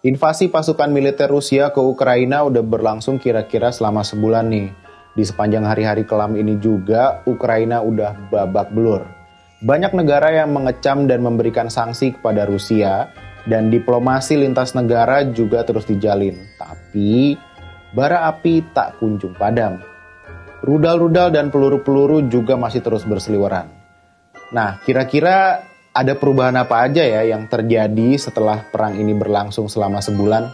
Invasi pasukan militer Rusia ke Ukraina udah berlangsung kira-kira selama sebulan nih. Di sepanjang hari-hari kelam ini juga, Ukraina udah babak belur. Banyak negara yang mengecam dan memberikan sanksi kepada Rusia, dan diplomasi lintas negara juga terus dijalin. Tapi, bara api tak kunjung padam. Rudal-rudal dan peluru-peluru juga masih terus berseliweran. Nah, kira-kira ada perubahan apa aja ya yang terjadi setelah perang ini berlangsung selama sebulan?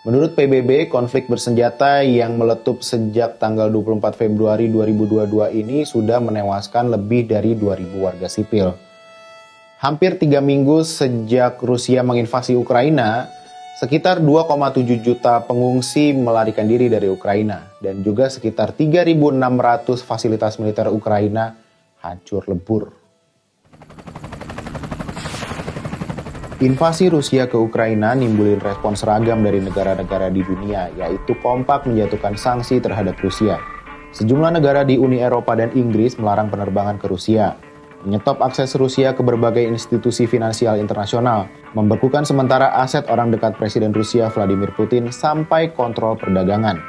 Menurut PBB, konflik bersenjata yang meletup sejak tanggal 24 Februari 2022 ini sudah menewaskan lebih dari 2.000 warga sipil. Hampir 3 minggu sejak Rusia menginvasi Ukraina, sekitar 2,7 juta pengungsi melarikan diri dari Ukraina dan juga sekitar 3.600 fasilitas militer Ukraina hancur lebur. Invasi Rusia ke Ukraina nimbulin respon seragam dari negara-negara di dunia, yaitu kompak menjatuhkan sanksi terhadap Rusia. Sejumlah negara di Uni Eropa dan Inggris melarang penerbangan ke Rusia, menyetop akses Rusia ke berbagai institusi finansial internasional, membekukan sementara aset orang dekat Presiden Rusia Vladimir Putin sampai kontrol perdagangan.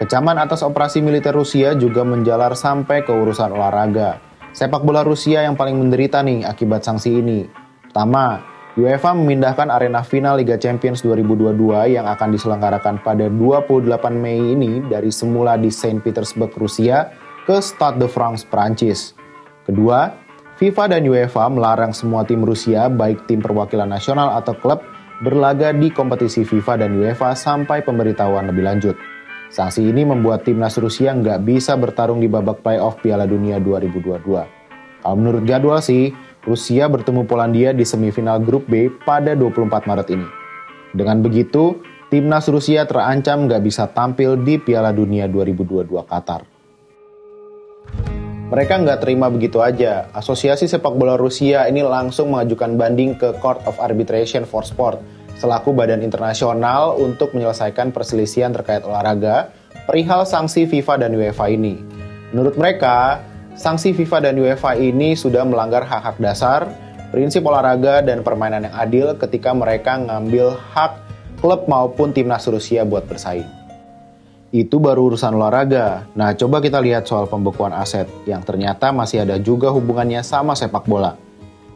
Kecaman atas operasi militer Rusia juga menjalar sampai ke urusan olahraga. Sepak bola Rusia yang paling menderita nih akibat sanksi ini. Pertama, UEFA memindahkan arena final Liga Champions 2022 yang akan diselenggarakan pada 28 Mei ini dari semula di Saint Petersburg, Rusia ke Stade de France, Prancis. Kedua, FIFA dan UEFA melarang semua tim Rusia, baik tim perwakilan nasional atau klub, berlaga di kompetisi FIFA dan UEFA sampai pemberitahuan lebih lanjut. Sanksi ini membuat timnas Rusia nggak bisa bertarung di babak playoff Piala Dunia 2022. Kalau menurut jadwal sih, Rusia bertemu Polandia di semifinal grup B pada 24 Maret ini. Dengan begitu, timnas Rusia terancam nggak bisa tampil di Piala Dunia 2022 Qatar. Mereka nggak terima begitu aja. Asosiasi sepak bola Rusia ini langsung mengajukan banding ke Court of Arbitration for Sport selaku badan internasional untuk menyelesaikan perselisihan terkait olahraga perihal sanksi FIFA dan UEFA ini. Menurut mereka, sanksi FIFA dan UEFA ini sudah melanggar hak-hak dasar, prinsip olahraga, dan permainan yang adil ketika mereka ngambil hak klub maupun timnas Rusia buat bersaing. Itu baru urusan olahraga. Nah, coba kita lihat soal pembekuan aset yang ternyata masih ada juga hubungannya sama sepak bola.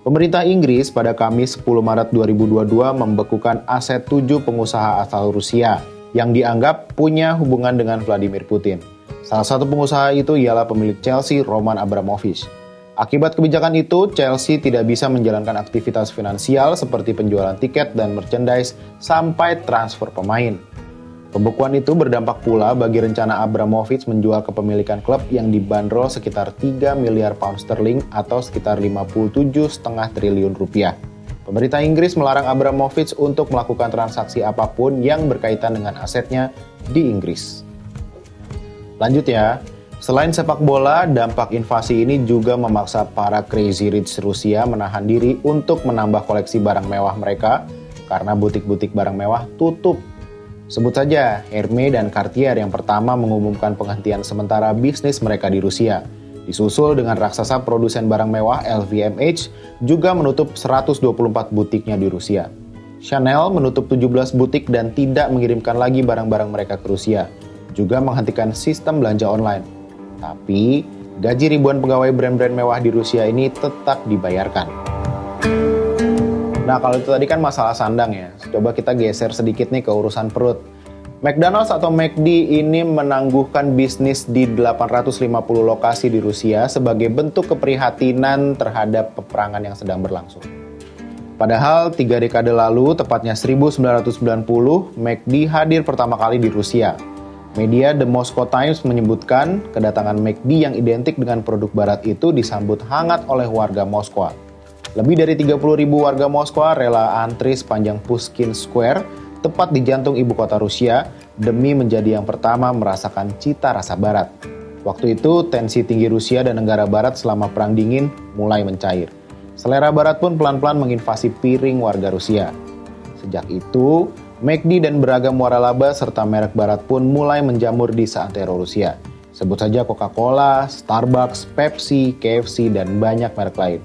Pemerintah Inggris pada Kamis 10 Maret 2022 membekukan aset 7 pengusaha asal Rusia yang dianggap punya hubungan dengan Vladimir Putin. Salah satu pengusaha itu ialah pemilik Chelsea, Roman Abramovich. Akibat kebijakan itu, Chelsea tidak bisa menjalankan aktivitas finansial seperti penjualan tiket dan merchandise sampai transfer pemain. Pembekuan itu berdampak pula bagi rencana Abramovich menjual kepemilikan klub yang dibanderol sekitar 3 miliar pound sterling atau sekitar 57,5 triliun rupiah. Pemerintah Inggris melarang Abramovich untuk melakukan transaksi apapun yang berkaitan dengan asetnya di Inggris. Lanjut ya, selain sepak bola, dampak invasi ini juga memaksa para crazy rich Rusia menahan diri untuk menambah koleksi barang mewah mereka karena butik-butik barang mewah tutup. Sebut saja Hermes dan Cartier yang pertama mengumumkan penghentian sementara bisnis mereka di Rusia. Disusul dengan raksasa produsen barang mewah LVMH juga menutup 124 butiknya di Rusia. Chanel menutup 17 butik dan tidak mengirimkan lagi barang-barang mereka ke Rusia. Juga menghentikan sistem belanja online. Tapi, gaji ribuan pegawai brand-brand mewah di Rusia ini tetap dibayarkan. Nah, kalau itu tadi kan masalah sandang ya. Coba kita geser sedikit nih ke urusan perut. McDonald's atau McD ini menangguhkan bisnis di 850 lokasi di Rusia sebagai bentuk keprihatinan terhadap peperangan yang sedang berlangsung. Padahal 3 dekade lalu, tepatnya 1990, McD hadir pertama kali di Rusia. Media The Moscow Times menyebutkan kedatangan McD yang identik dengan produk barat itu disambut hangat oleh warga Moskwa. Lebih dari 30.000 warga Moskwa rela antri sepanjang Pushkin Square, tepat di jantung ibu kota Rusia, demi menjadi yang pertama merasakan cita rasa barat. Waktu itu, tensi tinggi Rusia dan negara barat selama Perang Dingin mulai mencair. Selera barat pun pelan-pelan menginvasi piring warga Rusia. Sejak itu, McD dan beragam waralaba serta merek barat pun mulai menjamur di seantero Rusia. Sebut saja Coca-Cola, Starbucks, Pepsi, KFC, dan banyak merek lain.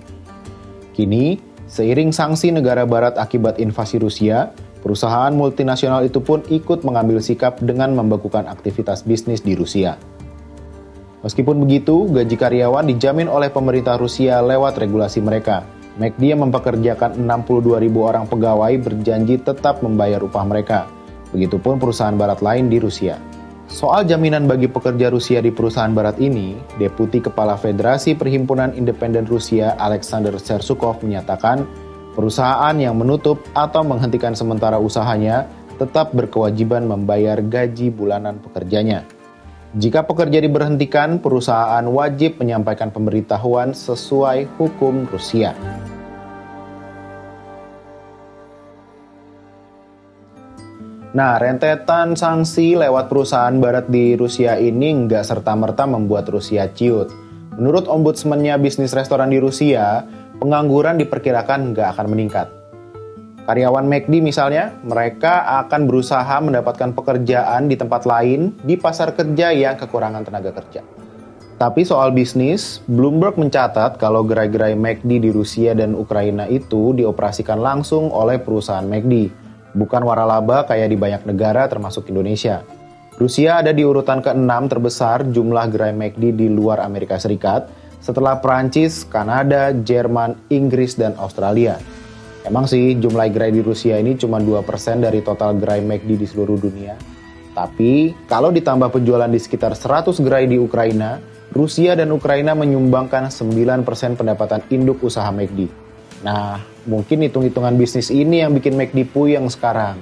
Kini, seiring sanksi negara barat akibat invasi Rusia, perusahaan multinasional itu pun ikut mengambil sikap dengan membekukan aktivitas bisnis di Rusia. Meskipun begitu, gaji karyawan dijamin oleh pemerintah Rusia lewat regulasi mereka. McD yang mempekerjakan 62.000 orang pegawai berjanji tetap membayar upah mereka. Begitupun perusahaan barat lain di Rusia. Soal jaminan bagi pekerja Rusia di perusahaan barat ini, Deputi Kepala Federasi Perhimpunan Independen Rusia Alexander Sersukov menyatakan, perusahaan yang menutup atau menghentikan sementara usahanya tetap berkewajiban membayar gaji bulanan pekerjanya. Jika pekerja diberhentikan, perusahaan wajib menyampaikan pemberitahuan sesuai hukum Rusia. Nah, rentetan sanksi lewat perusahaan barat di Rusia ini nggak serta-merta membuat Rusia ciut. Menurut ombudsman-nya bisnis restoran di Rusia, pengangguran diperkirakan nggak akan meningkat. Karyawan McD misalnya, mereka akan berusaha mendapatkan pekerjaan di tempat lain di pasar kerja yang kekurangan tenaga kerja. Tapi soal bisnis, Bloomberg mencatat kalau gerai-gerai McD di Rusia dan Ukraina itu dioperasikan langsung oleh perusahaan McD. Bukan waralaba kayak di banyak negara termasuk Indonesia. Rusia ada di urutan ke-6 terbesar jumlah gerai McD di luar Amerika Serikat setelah Prancis, Kanada, Jerman, Inggris, dan Australia. Emang sih jumlah gerai di Rusia ini cuma 2% dari total gerai McD di seluruh dunia. Tapi kalau ditambah penjualan di sekitar 100 gerai di Ukraina, Rusia dan Ukraina menyumbangkan 9% pendapatan induk usaha McD. Nah, mungkin hitung-hitungan bisnis ini yang bikin McD puyeng sekarang.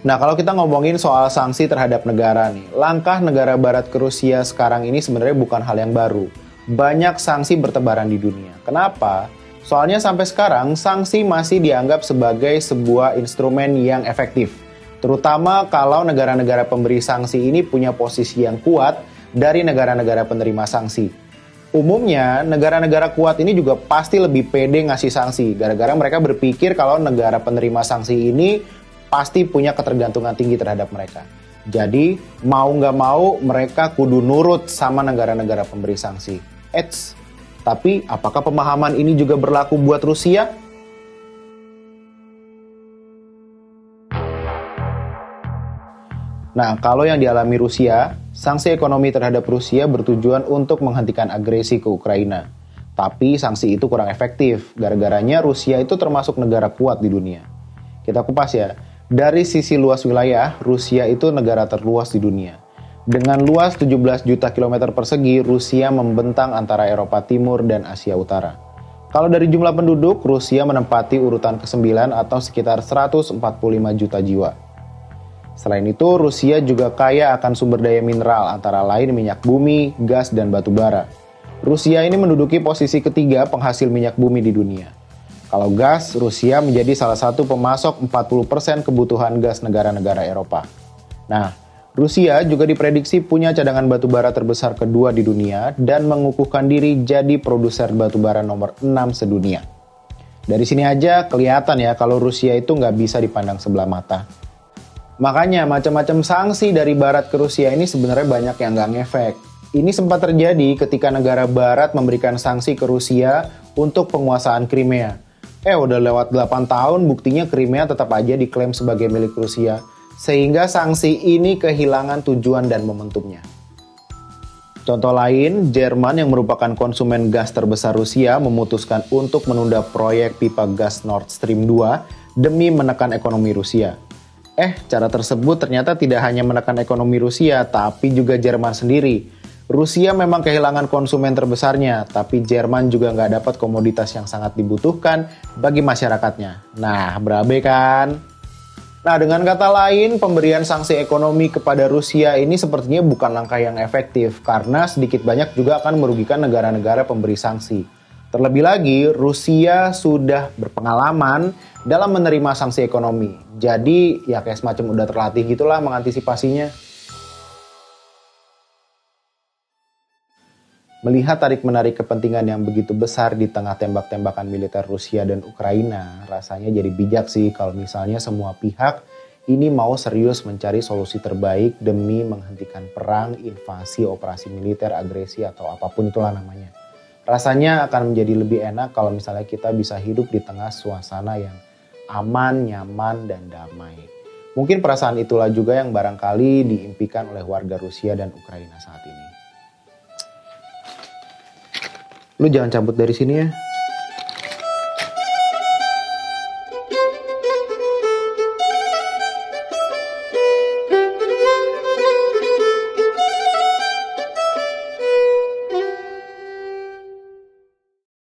Nah, kalau kita ngomongin soal sanksi terhadap negara nih, langkah negara barat ke Rusia sekarang ini sebenarnya bukan hal yang baru. Banyak sanksi bertebaran di dunia. Kenapa? Soalnya sampai sekarang, sanksi masih dianggap sebagai sebuah instrumen yang efektif. Terutama kalau negara-negara pemberi sanksi ini punya posisi yang kuat dari negara-negara penerima sanksi. Umumnya, negara-negara kuat ini juga pasti lebih pede ngasih sanksi, gara-gara mereka berpikir kalau negara penerima sanksi ini pasti punya ketergantungan tinggi terhadap mereka. Jadi, mau nggak mau, mereka kudu nurut sama negara-negara pemberi sanksi. Tapi apakah pemahaman ini juga berlaku buat Rusia? Nah, kalau yang dialami Rusia, sanksi ekonomi terhadap Rusia bertujuan untuk menghentikan agresi ke Ukraina. Tapi sanksi itu kurang efektif, gara-garanya Rusia itu termasuk negara kuat di dunia. Kita kupas ya, dari sisi luas wilayah, Rusia itu negara terluas di dunia. Dengan luas 17 juta kilometer persegi, Rusia membentang antara Eropa Timur dan Asia Utara. Kalau dari jumlah penduduk, Rusia menempati urutan ke-9 atau sekitar 145 juta jiwa. Selain itu, Rusia juga kaya akan sumber daya mineral antara lain minyak bumi, gas, dan batu bara. Rusia ini menduduki posisi ketiga penghasil minyak bumi di dunia. Kalau gas, Rusia menjadi salah satu pemasok 40% kebutuhan gas negara-negara Eropa. Nah, Rusia juga diprediksi punya cadangan batu bara terbesar kedua di dunia dan mengukuhkan diri jadi produser batu bara nomor 6 sedunia. Dari sini aja kelihatan ya kalau Rusia itu nggak bisa dipandang sebelah mata. Makanya macam-macam sanksi dari barat ke Rusia ini sebenarnya banyak yang nggak ngefek. Ini sempat terjadi ketika negara barat memberikan sanksi ke Rusia untuk penguasaan Crimea. Udah lewat 8 tahun buktinya Crimea tetap aja diklaim sebagai milik Rusia. Sehingga sanksi ini kehilangan tujuan dan momentumnya. Contoh lain, Jerman yang merupakan konsumen gas terbesar Rusia memutuskan untuk menunda proyek pipa gas Nord Stream 2 demi menekan ekonomi Rusia. Cara tersebut ternyata tidak hanya menekan ekonomi Rusia, tapi juga Jerman sendiri. Rusia memang kehilangan konsumen terbesarnya, tapi Jerman juga nggak dapat komoditas yang sangat dibutuhkan bagi masyarakatnya. Nah, berabe kan? Nah, dengan kata lain, pemberian sanksi ekonomi kepada Rusia ini sepertinya bukan langkah yang efektif, karena sedikit banyak juga akan merugikan negara-negara pemberi sanksi. Terlebih lagi, Rusia sudah berpengalaman dalam menerima sanksi ekonomi. Jadi, ya kayak semacam udah terlatih gitulah mengantisipasinya. Melihat tarik-menarik kepentingan yang begitu besar di tengah tembak-tembakan militer Rusia dan Ukraina, rasanya jadi bijak sih kalau misalnya semua pihak ini mau serius mencari solusi terbaik demi menghentikan perang, invasi, operasi militer, agresi, atau apapun itulah namanya. Rasanya akan menjadi lebih enak kalau misalnya kita bisa hidup di tengah suasana yang aman, nyaman, dan damai. Mungkin perasaan itulah juga yang barangkali diimpikan oleh warga Rusia dan Ukraina saat ini. Lu jangan cabut dari sini ya.